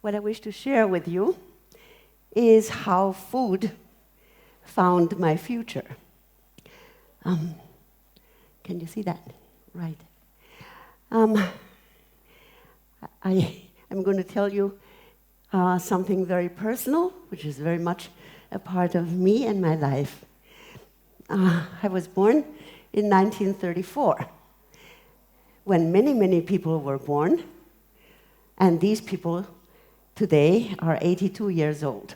what I wish to share with you is how food found my future. Can you see that? Right. I'm going to tell you something very personal, which is very much a part of me and my life. I was born in 1934, when many, many people were born, and these people today are 82 years old.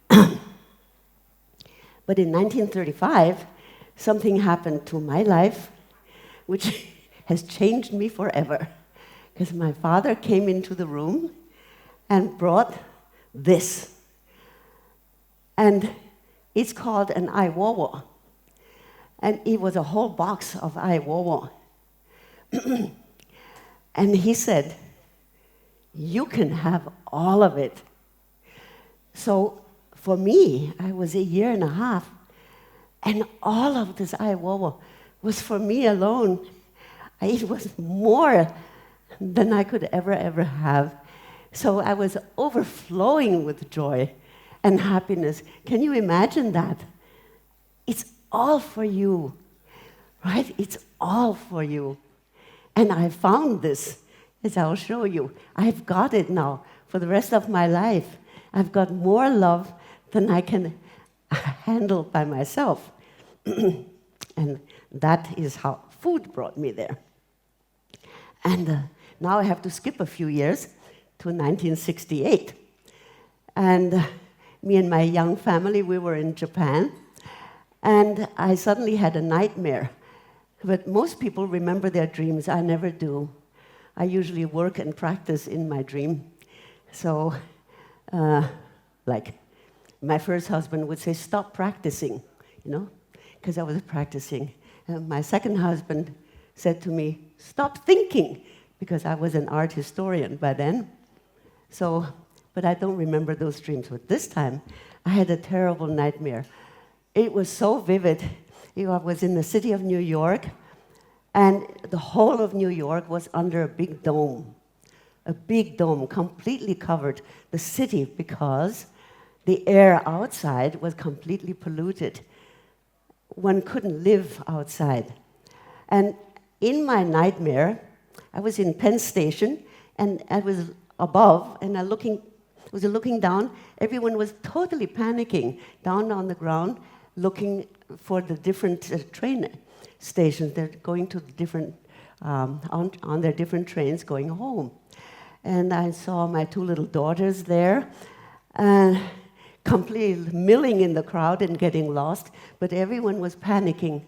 But in 1935, something happened to my life which has changed me forever. Because my father came into the room and brought this. And it's called an aiwowo. And it was a whole box of aiwowo. And he said, "You can have all of it." So for me, I was a year and a half, and all of this aiwowo was for me alone. It was more than I could ever have. So I was overflowing with joy and happiness. Can you imagine that? It's all for you, right? It's all for you. And I found this, as I'll show you. I've got it now for the rest of my life. I've got more love than I can handle by myself. And that is how food brought me there. And now I have to skip a few years to 1968. And me and my young family, we were in Japan. And I suddenly had a nightmare. But most people remember their dreams. I never do. I usually work and practice in my dream. So, like, my first husband would say, "Stop practicing," because I was practicing. And my second husband said to me, "Stop thinking," because I was an art historian by then. So, but I don't remember those dreams. But this time, I had a terrible nightmare. It was so vivid. I was in the city of New York, and the whole of New York was under a big dome completely covered the city because the air outside was completely polluted. One couldn't live outside. And in my nightmare, I was in Penn Station, and I was above, and I was looking down. Everyone was totally panicking down on the ground, looking for the different train stations. They're going to the different, on their different trains going home. And I saw my two little daughters there, completely milling in the crowd and getting lost, but everyone was panicking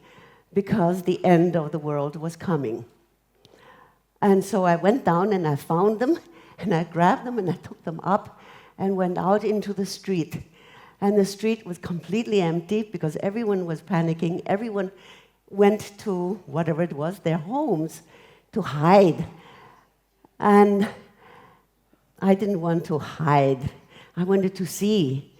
because the end of the world was coming. And so I went down and I found them, and I grabbed them and I took them up and went out into the street. And the street was completely empty because everyone was panicking. Everyone went to, whatever it was, their homes to hide. And I didn't want to hide. I wanted to see.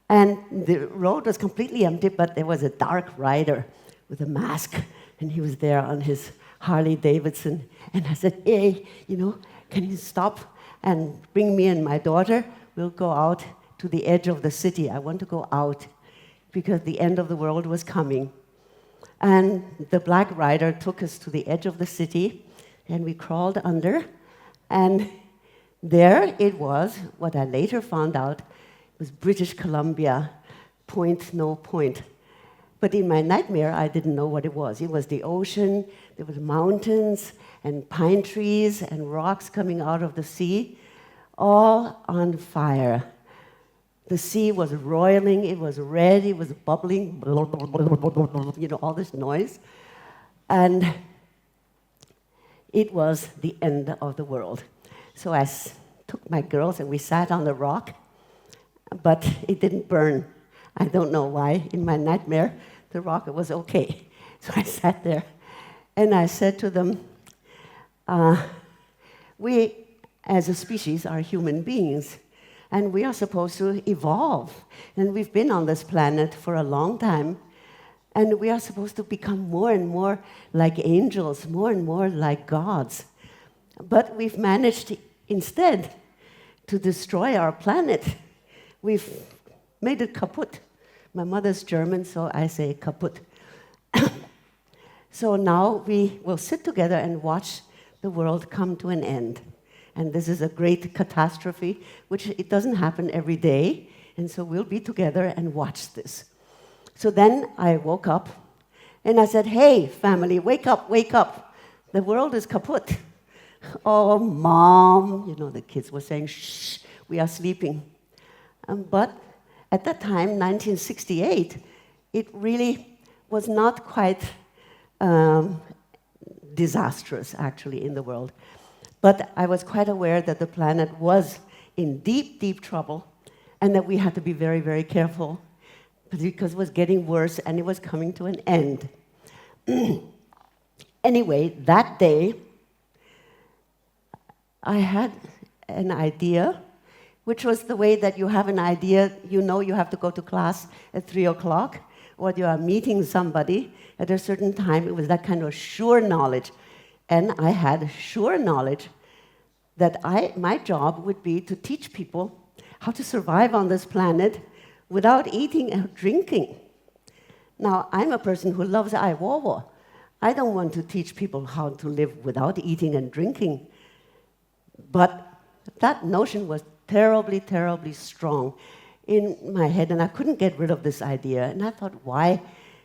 And the road was completely empty, but there was a dark rider with a mask, and he was there on his Harley Davidson. And I said, "Hey, can you stop and bring me and my daughter? We'll go out to the edge of the city. I want to go out because the end of the world was coming." And the black rider took us to the edge of the city, and we crawled under. And there it was, what I later found out, was British Columbia, point, no point. But in my nightmare, I didn't know what it was. It was the ocean, there was mountains, and pine trees, and rocks coming out of the sea, all on fire. The sea was roiling, it was red, it was bubbling, all this noise. And it was the end of the world. So I took my girls and we sat on the rock, but it didn't burn. I don't know why. In my nightmare, the rock was okay. So I sat there and I said to them, we as a species are human beings, and we are supposed to evolve. And we've been on this planet for a long time, and we are supposed to become more and more like angels, more and more like gods. But we've managed instead to destroy our planet. We've made it kaputt. My mother's German, so I say kaputt. So now we will sit together and watch the world come to an end. And this is a great catastrophe, which it doesn't happen every day. And so we'll be together and watch this. So then I woke up and I said, hey, family, wake up, wake up. The world is kaput. Oh, Mom, you know, the kids were saying, shh, we are sleeping. But at that time, 1968, it really was not quite disastrous, actually, in the world. But I was quite aware that the planet was in deep, deep trouble and that we had to be very, very careful because it was getting worse and it was coming to an end. Anyway, that day, I had an idea, which was the way that you have an idea, you know you have to go to class at 3 o'clock, or you are meeting somebody at a certain time. It was that kind of sure knowledge. And I had sure knowledge that my job would be to teach people how to survive on this planet without eating and drinking. Now, I'm a person who loves aiwowo. I don't want to teach people how to live without eating and drinking. But that notion was terribly, terribly strong in my head, and I couldn't get rid of this idea. And I thought, why?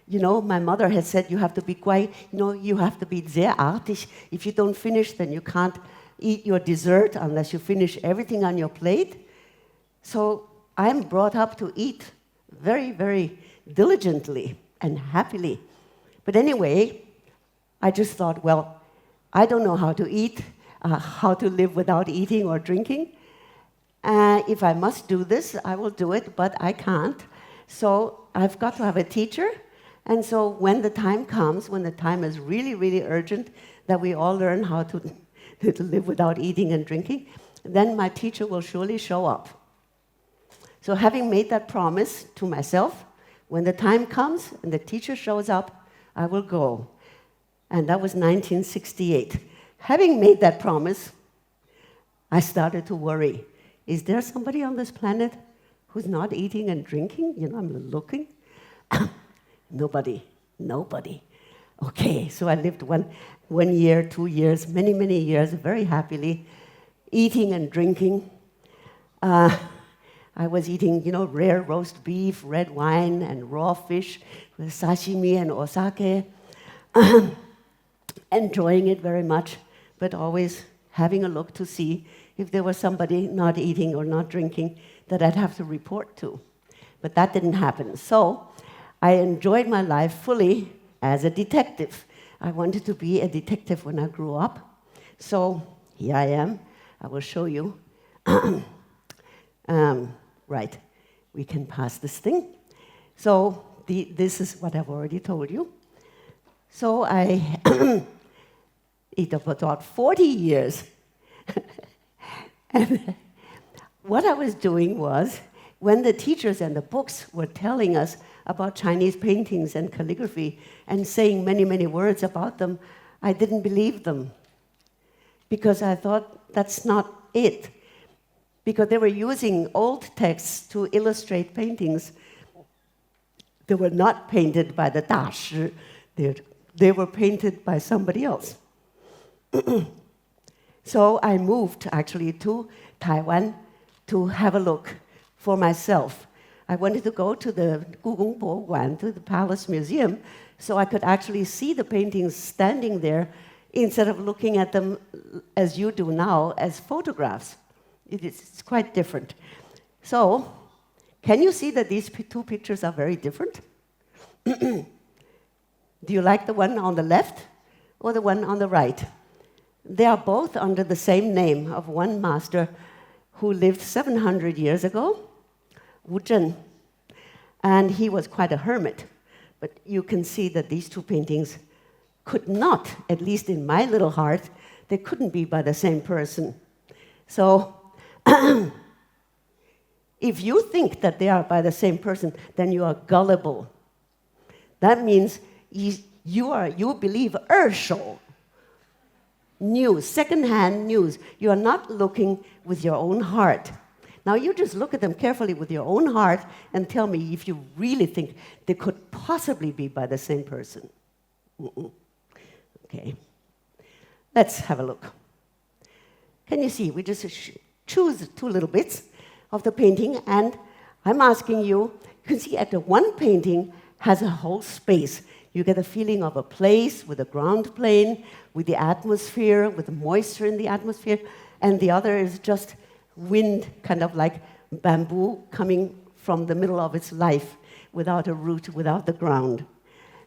You know, my mother had said, you have to be quiet, you know, you have to be sehr artig. If you don't finish, then you can't eat your dessert unless you finish everything on your plate. So I'm brought up to eat very, very diligently and happily. But anyway, I just thought, well, I don't know how to eat, how to live without eating or drinking. If I must do this, I will do it, but I can't. So I've got to have a teacher. And so when the time comes, when the time is really, really urgent, that we all learn how to live without eating and drinking, then my teacher will surely show up. So having made that promise to myself, when the time comes and the teacher shows up, I will go. And that was 1968. Having made that promise, I started to worry. Is there somebody on this planet who's not eating and drinking? You know, I'm looking. Nobody. Okay, so I lived one year, 2 years, many, many years, very happily, eating and drinking. I was eating, you know, rare roast beef, red wine, and raw fish with sashimi and osake, enjoying it very much, but always having a look to see if there was somebody not eating or not drinking that I'd have to report to. But that didn't happen. So I enjoyed my life fully as a detective. I wanted to be a detective when I grew up. So here I am. I will show you. Right, we can pass this thing. So this is what I've already told you. So I, it was about 40 years. And what I was doing was, when the teachers and the books were telling us about Chinese paintings and calligraphy and saying many, many words about them, I didn't believe them. Because I thought, that's not it. Because they were using old texts to illustrate paintings. They were not painted by the dashi. They were painted by somebody else. So I moved, actually, to Taiwan to have a look for myself. I wanted to go to the Gugong Boguan, to the Palace Museum, so I could actually see the paintings standing there instead of looking at them as you do now, as photographs. It's quite different. So, can you see that these two pictures are very different? Do you like the one on the left or the one on the right? They are both under the same name of one master who lived 700 years ago, Wu Zhen. And he was quite a hermit. But you can see that these two paintings could not, at least in my little heart, they couldn't be by the same person. So, if you think that they are by the same person, then you are gullible. That means you believe 二手. news, second-hand news. You are not looking with your own heart. Now, you just look at them carefully with your own heart and tell me if you really think they could possibly be by the same person. Okay. Let's have a look. Can you see? We just choose two little bits of the painting, and I'm asking you, you can see at the one painting has a whole space. You get a feeling of a place with a ground plane, with the atmosphere, with the moisture in the atmosphere, and the other is just wind, kind of like bamboo coming from the middle of its life, without a root, without the ground.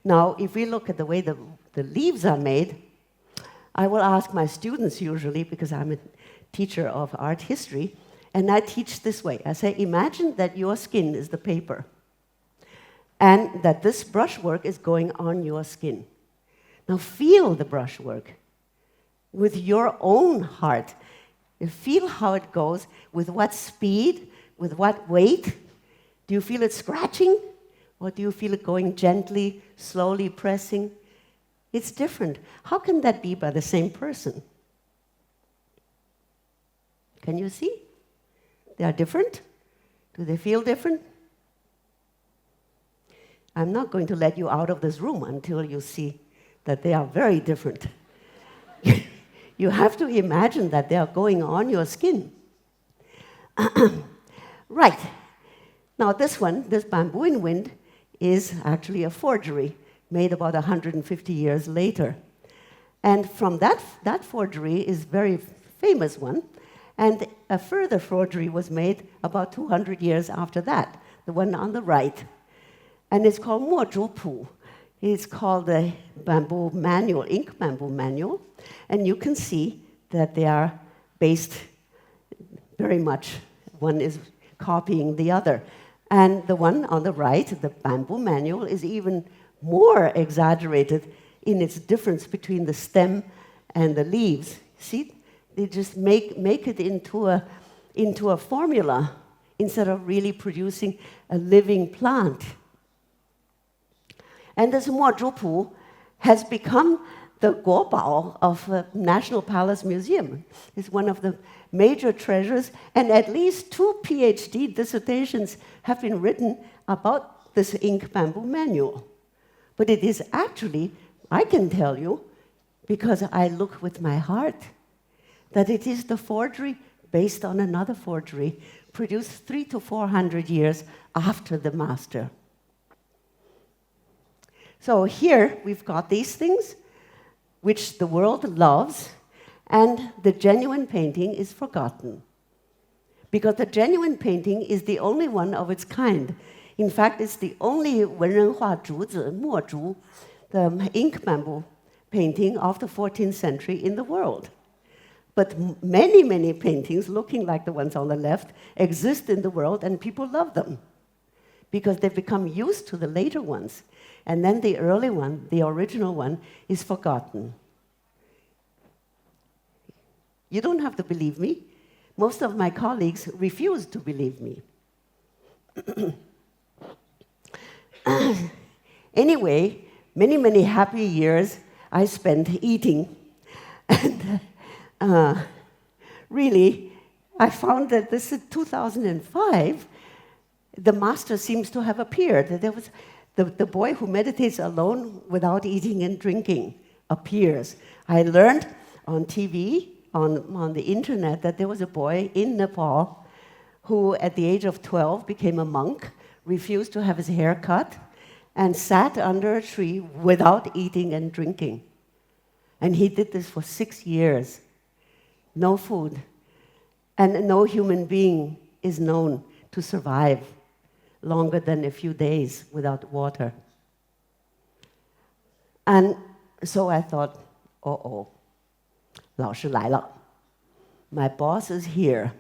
Now, if we look at the way the leaves are made, I will ask my students usually, because I'm a teacher of art history, and I teach this way. I say, imagine that your skin is the paper, and that this brushwork is going on your skin. Now feel the brushwork with your own heart. You feel how it goes, with what speed, with what weight. Do you feel it scratching? Or do you feel it going gently, slowly pressing? It's different. How can that be by the same person? Can you see? They are different. Do they feel different? I'm not going to let you out of this room until you see that they are very different. You have to imagine that they are going on your skin. Right. Now this one, this bamboo in wind, is actually a forgery made about 150 years later. And from that forgery is a very famous one. And a further forgery was made about 200 years after that, the one on the right. And it's called Mo Zhu Pu. It's called the bamboo manual, ink bamboo manual. And you can see that they are based very much, one is copying the other. And the one on the right, the bamboo manual, is even more exaggerated in its difference between the stem and the leaves. See, they just make it into a formula instead of really producing a living plant. And this Mo Zhu Pu has become the guobao of the National Palace Museum. It's one of the major treasures, and at least 2 PhD dissertations have been written about this ink bamboo manual. But it is actually, I can tell you, because I look with my heart, that it is the forgery based on another forgery produced 300 to 400 years after the master. So here we've got these things which the world loves, and the genuine painting is forgotten. Because the genuine painting is the only one of its kind. In fact, it's the only 文人画竹子, 墨竹, the ink bamboo painting of the 14th century in the world. But many, many paintings looking like the ones on the left exist in the world, and people love them because they've become used to the later ones. And then the early one, the original one, is forgotten. You don't have to believe me. Most of my colleagues refuse to believe me. Anyway, many, many happy years I spent eating. And really, I found that this is 2005, the master seems to have appeared. There was the boy who meditates alone without eating and drinking appears. I learned on TV, on the internet, that there was a boy in Nepal who, at the age of 12, became a monk, refused to have his hair cut, and sat under a tree without eating and drinking. And he did this for 6 years. No food. And no human being is known to survive longer than a few days without water. And so I thought, uh-oh, 老师来了. My boss is here.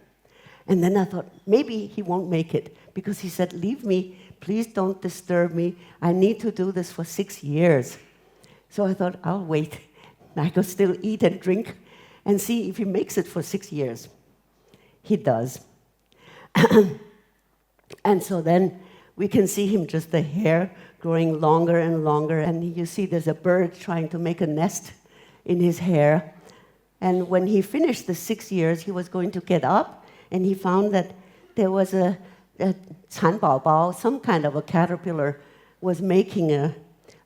And then I thought, maybe he won't make it, because he said, leave me, please don't disturb me. I need to do this for 6 years. So I thought, I'll wait. I could still eat and drink and see if he makes it for 6 years. He does. And so then we can see him, just the hair growing longer and longer. And you see there's a bird trying to make a nest in his hair. And when he finished the 6 years, he was going to get up, and he found that there was a Canbaobao, some kind of a caterpillar, was making a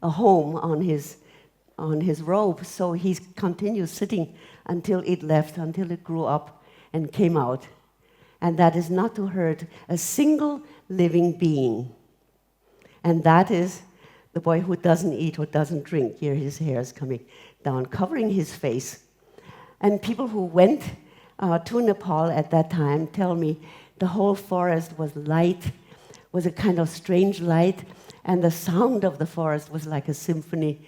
home on his robe. So he continued sitting until it left, until it grew up and came out. And that is not to hurt a single living being. And that is the boy who doesn't eat or doesn't drink. Here his hair is coming down, covering his face. And people who went to Nepal at that time tell me the whole forest was light, was a kind of strange light, and the sound of the forest was like a symphony.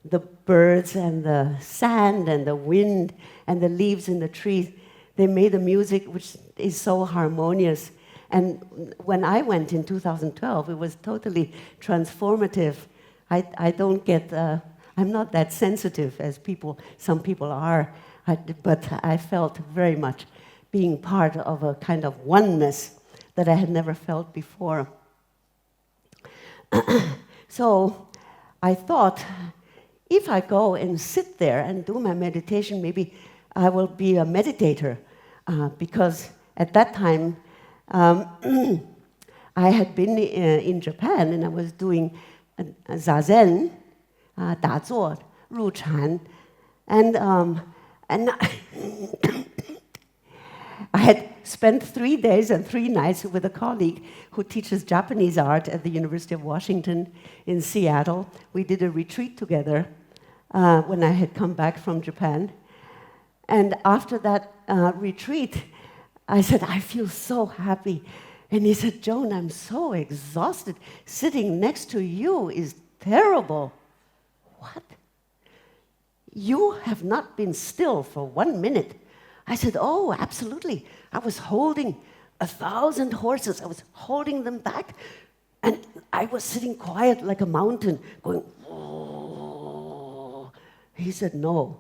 The birds and the sand and the wind and the leaves in the trees, they made a music which is so harmonious. And when I went in 2012, it was totally transformative. I don't get, I'm not that sensitive as some people are, but I felt very much being part of a kind of oneness that I had never felt before. So I thought, if I go and sit there and do my meditation, maybe I will be a meditator, because at that time, I had been in Japan, and I was doing zazen, 打坐, 入禅, and I had spent 3 days and 3 nights with a colleague who teaches Japanese art at the University of Washington in Seattle. We did a retreat together when I had come back from Japan. And after that retreat, I said, I feel so happy. And he said, Joan, I'm so exhausted. Sitting next to you is terrible. What? You have not been still for 1 minute. I said, oh, absolutely. I was holding 1,000 horses. I was holding them back. And I was sitting quiet like a mountain, going, oh. He said, no.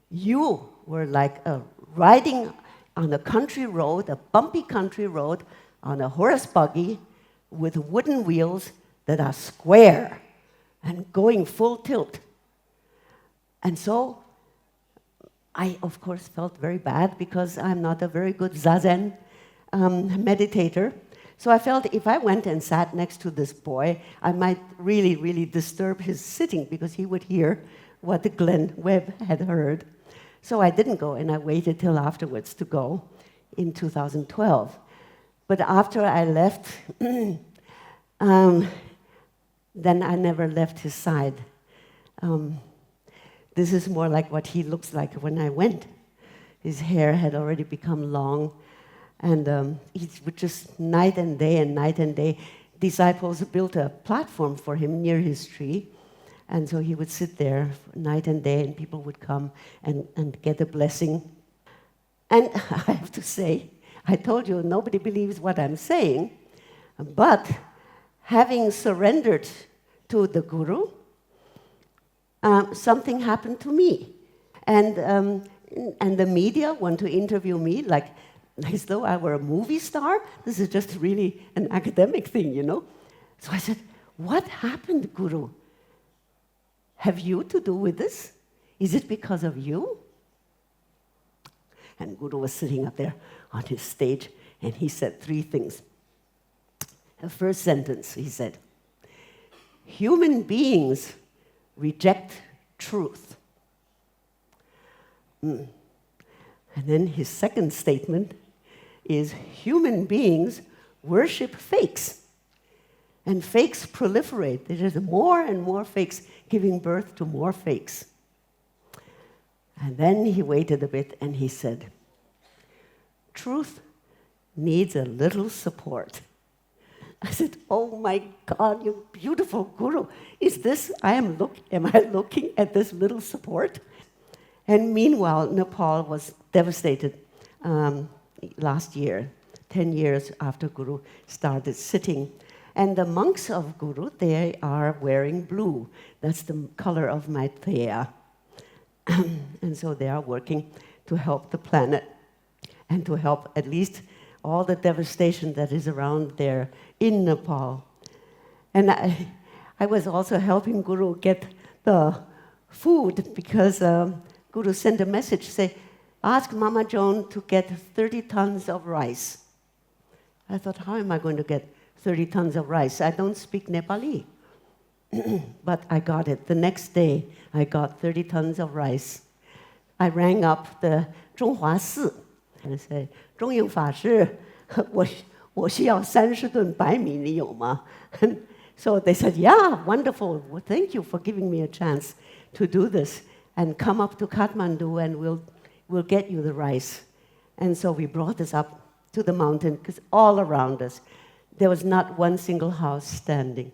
You were like riding on a country road, a bumpy country road, on a horse buggy with wooden wheels that are square and going full tilt. And so I, of course, felt very bad because I'm not a very good zazen meditator. So I felt if I went and sat next to this boy, I might really, really disturb his sitting because he would hear what the Glenn Webb had heard. So I didn't go, and I waited till afterwards to go in 2012. But after I left, then I never left his side. This is more like what he looks like when I went. His hair had already become long, and he would just night and day, disciples built a platform for him near his tree, and so he would sit there night and day, and people would come and get a blessing. And I have to say, I told you, nobody believes what I'm saying, but having surrendered to the Guru, something happened to me. And the media want to interview me like as though I were a movie star. This is just really an academic thing, you know? So I said, what happened, Guru? Have you to do with this? Is it because of you? And Guru was sitting up there on his stage, and he said 3 things. The first sentence, he said, human beings reject truth. And then his second statement is human beings worship fakes. And fakes proliferate. There's more and more fakes giving birth to more fakes. And then he waited a bit and he said, truth needs a little support. I said, oh my God, you beautiful Guru. Am I looking at this little support? And meanwhile, Nepal was devastated last year, 10 years after Guru started sitting. And the monks of Guru, they are wearing blue. That's the color of my theya. And so they are working to help the planet and to help at least all the devastation that is around there in Nepal. And I was also helping Guru get the food because Guru sent a message, say, ask Mama Joan to get 30 tons of rice. I thought, how am I going to get 30 tons of rice? I don't speak Nepali. But I got it. The next day, I got 30 tons of rice. I rang up the Zhonghua Si and I said, 中英法师，我需要30吨白米，你有吗? And so they said, yeah, wonderful. Well, thank you for giving me a chance to do this. And come up to Kathmandu and we'll get you the rice. And so we brought this up to the mountain because all around us, there was not one single house standing.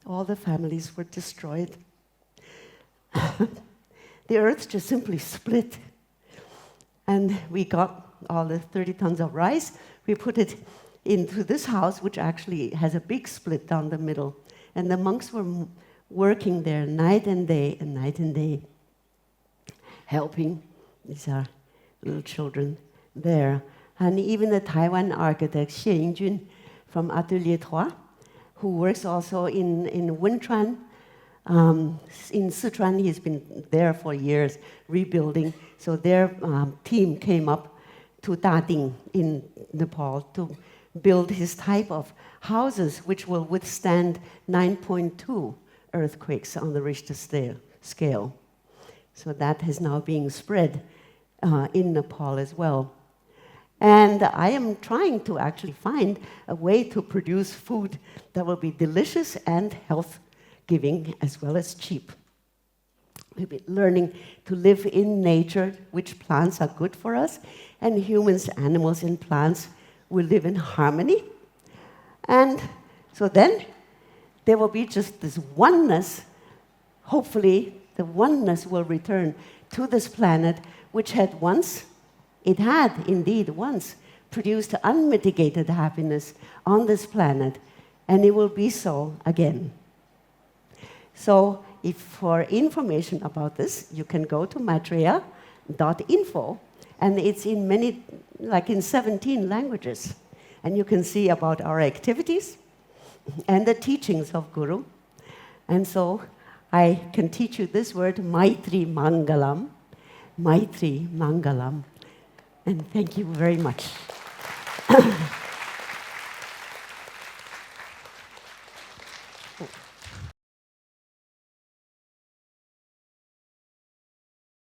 All the families were destroyed. The earth just simply split. And we got all the 30 tons of rice. We put it into this house, which actually has a big split down the middle. And the monks were working there night and day, helping. These are little children there. And even the Taiwan architect, Xie Yingjun, from Atelier 3, who works also in Wenchuan. In Sichuan, he's been there for years, rebuilding. So their team came up to Dading in Nepal to build his type of houses, which will withstand 9.2 earthquakes on the Richter scale. So that is now being spread in Nepal as well. And I am trying to actually find a way to produce food that will be delicious and health-giving as well as cheap. We'll be learning to live in nature, which plants are good for us, and humans, animals, and plants will live in harmony. And so then there will be just this oneness. Hopefully, the oneness will return to this planet, which had indeed once produced unmitigated happiness on this planet, and it will be so again. So if for information about this, you can go to maitreya.info, and it's in many, like in 17 languages. And you can see about our activities and the teachings of Guru. And so I can teach you this word, Maitri Mangalam. Maitri Mangalam. And thank you very much.